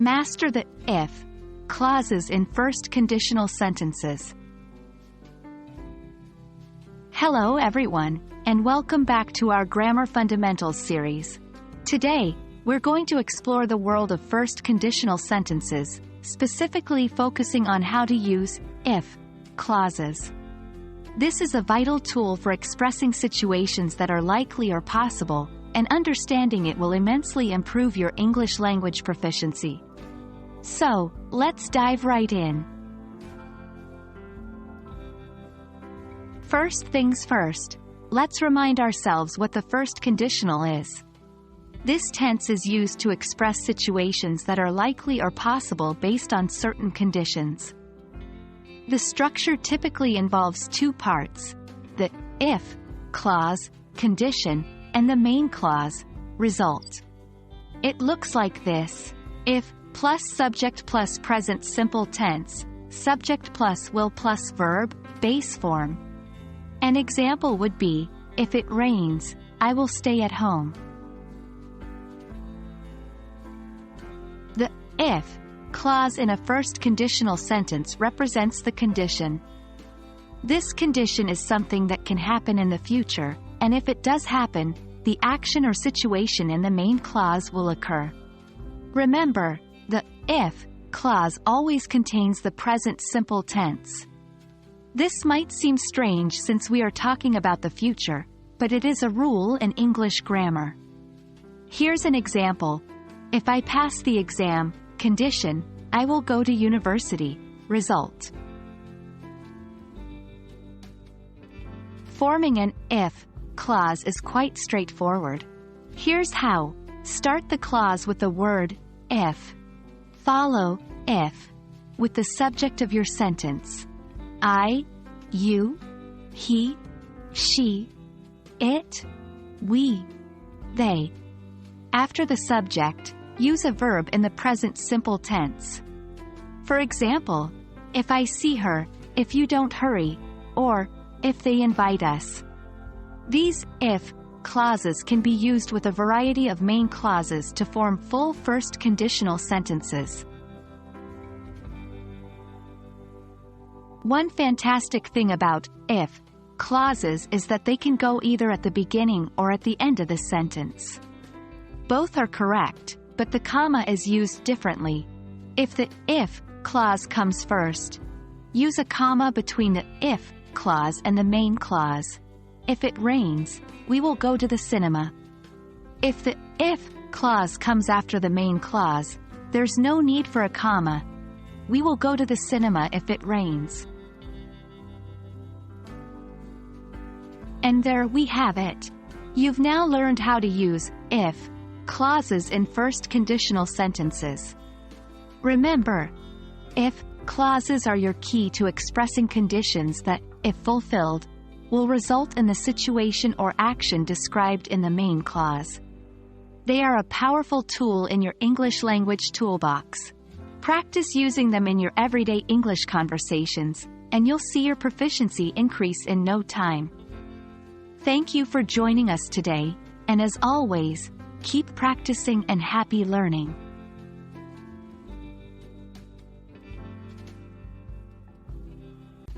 Master the if clauses in first conditional sentences. Hello everyone, and welcome back to our Grammar Fundamentals series. Today, we're going to explore the world of first conditional sentences, specifically focusing on how to use if clauses. This is a vital tool for expressing situations that are likely or possible, and understanding it will immensely improve your English language proficiency. So, let's dive right in. First things first, let's remind ourselves what the first conditional is. This tense is used to express situations that are likely or possible based on certain conditions. The structure typically involves two parts: the if clause, condition, and the main clause, result. It looks like this: if plus subject plus present simple tense, subject plus will plus verb, base form. An example would be, if it rains, I will stay at home. The if clause in a first conditional sentence represents the condition. This condition is something that can happen in the future, and if it does happen, the action or situation in the main clause will occur. Remember, the if clause always contains the present simple tense. This might seem strange since we are talking about the future, but it is a rule in English grammar. Here's an example: if I pass the exam, condition, I will go to university, result. Forming an if clause is quite straightforward. Here's how. Start the clause with the word if. Follow if with the subject of your sentence: I, you, he, she, it, we, they. After the subject, use a verb in the present simple tense. For example, if I see her, if you don't hurry, or if they invite us. These if clauses can be used with a variety of main clauses to form full first conditional sentences. One fantastic thing about if clauses is that they can go either at the beginning or at the end of the sentence. Both are correct, but the comma is used differently. If the if clause comes first, use a comma between the if clause and the main clause. If it rains, we will go to the cinema. If the if clause comes after the main clause, there's no need for a comma. We will go to the cinema if it rains. And there we have it. You've now learned how to use if clauses in first conditional sentences. Remember, if clauses are your key to expressing conditions that, if fulfilled, will result in the situation or action described in the main clause. They are a powerful tool in your English language toolbox. Practice using them in your everyday English conversations, and you'll see your proficiency increase in no time. Thank you for joining us today, and as always, keep practicing and happy learning.